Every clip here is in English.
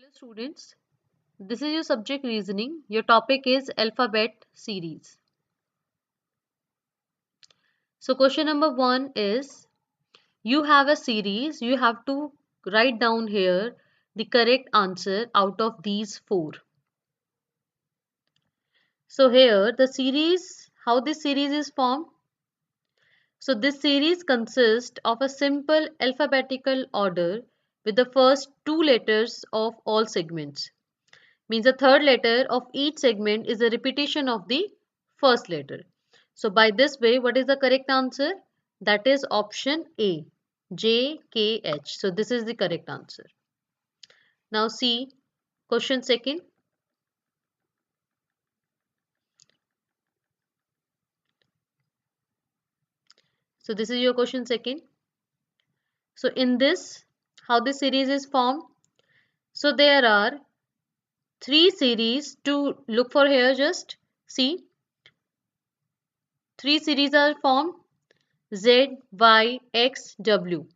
Hello students, this is your subject reasoning. Your topic is alphabet series. So question number 1 is, you have a series, you have to write down here the correct answer out of these 4. So here the series, how this series is formed? So this series consists of a simple alphabetical order with the first 2 letters of all segments. Means the third letter of each segment is a repetition of the first letter. So by this way, what is the correct answer? That is option A, J, K, H. So this is the correct answer. Now see question second. So this is your question second. So in this, how this series is formed? So there are 3 series to look for here. Just see, 3 series are formed: Z, Y, X, W.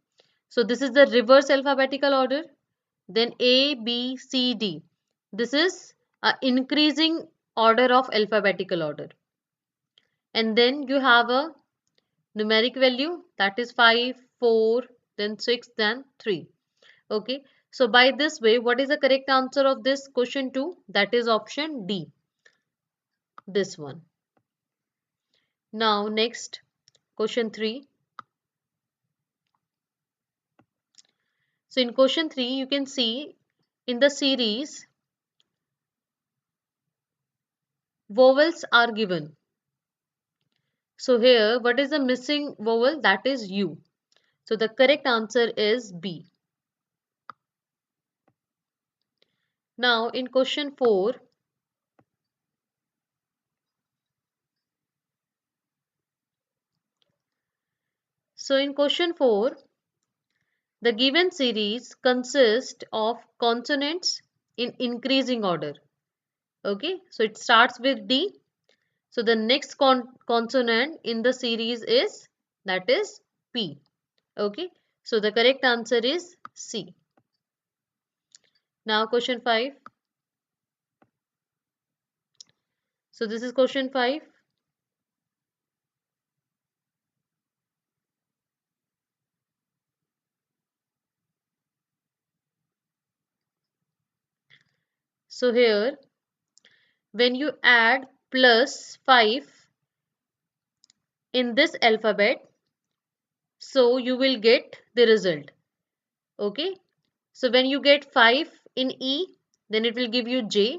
So this is the reverse alphabetical order. Then A, B, C, D. This is a increasing order of alphabetical order. And then you have a numeric value, that is 5, 4, then 6, then 3. Okay. So by this way, what is the correct answer of this question 2? That is option D. This one. Now next, question 3. So in question 3, you can see in the series, vowels are given. So here, what is the missing vowel? That is U. So the correct answer is B. Now in question 4, so in question 4, the given series consists of consonants in increasing order. Okay, so it starts with D. So the next consonant in the series is, that is P. Okay, so the correct answer is C. Now question 5. So this is question 5. So here, when you add plus 5 in this alphabet, so you will get the result. Okay, so when you get 5 in E, then it will give you J.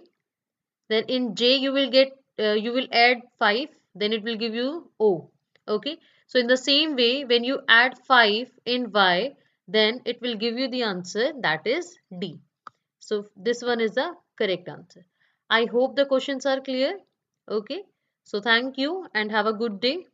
Then in J you will get you will add 5, then it will give you O. Okay, so in the same way, when you add 5 in Y, then it will give you the answer, that is D. So this one is the correct answer. I hope the questions are clear. Okay, so thank you and have a good day.